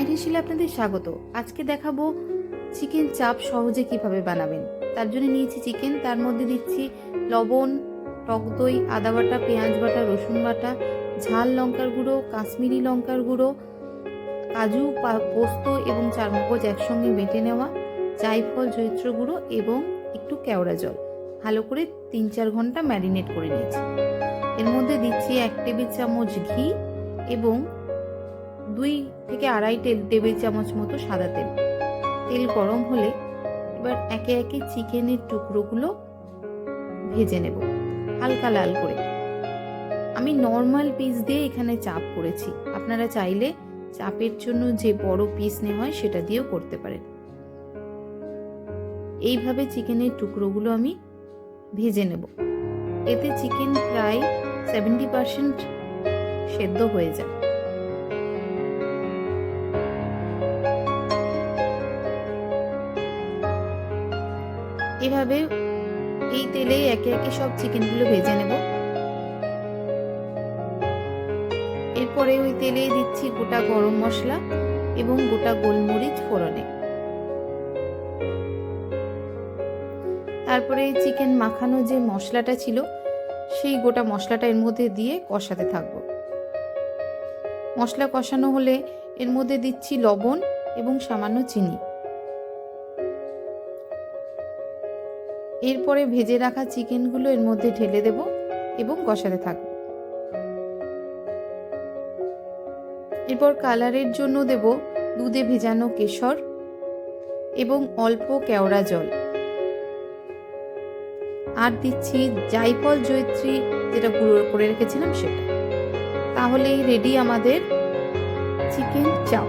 মায়ের হেসেলে আপনাদের স্বাগত। আজকে দেখাবো চিকেন চাপ সহজে কিভাবে বানাবেন। তার জন্য নিয়েছি চিকেন, তার মধ্যে দিচ্ছি লবণ, টক দই, আদা বাটা, পেঁয়াজ বাটা, রসুন বাটা, ঝাল লঙ্কার গুঁড়ো, কাশ্মীরি লঙ্কার গুঁড়ো, কাজু, পোস্ত এবং চারমগজ একসঙ্গে বেটে নেওয়া, জায়ফল, জয়িত্র গুঁড়ো এবং একটু কেওড়া জল। ভালো করে 3-4 ঘন্টা ম্যারিনেট করে নিয়েছি। এর মধ্যে দিচ্ছি 1 টেবিল চামচ ঘি এবং 2 থেকে 2.5 টেবিল চামচ মতো সাদা তেল। তেল গরম হলে এবার একে একে চিকেনের টুকরোগুলো ভেজে নেব হালকা লাল করে। আমি নর্মাল পিস দিয়ে এখানে চাপ করেছি, আপনারা চাইলে চাপের জন্য যে বড় পিস নেওয়া হয় সেটা দিয়েও করতে পারেন। এইভাবে চিকেনের টুকরোগুলো আমি ভেজে নেব। এতে চিকেন প্রায় 70% সেদ্ধ হয়ে যায়। এভাবে এই তেলে একে একে সব চিকেনগুলো ভেজে নেব। এরপরে ওই তেলে দিচ্ছি গোটা গরম মশলা এবং গোটা গোলমরিচ ফোড়নে। তারপরে চিকেন মাখানো যে মশলাটা ছিল সেই গোটা মশলাটা এর মধ্যে দিয়ে কষাতে থাকবো। মশলা কষানো হলে এর মধ্যে দিচ্ছি লবণ এবং সামান্য চিনি। এরপরে ভেজে রাখা চিকেনগুলো এর মধ্যে ঢেলে দেব এবং কষাতে থাকব। এরপর কালারের জন্য দেব দুধে ভেজানো কেশর এবং অল্প কেওড়া জল, আর দিচ্ছি জায়ফল জয়িত্রী যেটা গুঁড়ো করে রেখেছিলাম সেটা। তাহলেই রেডি আমাদের চিকেন চাপ।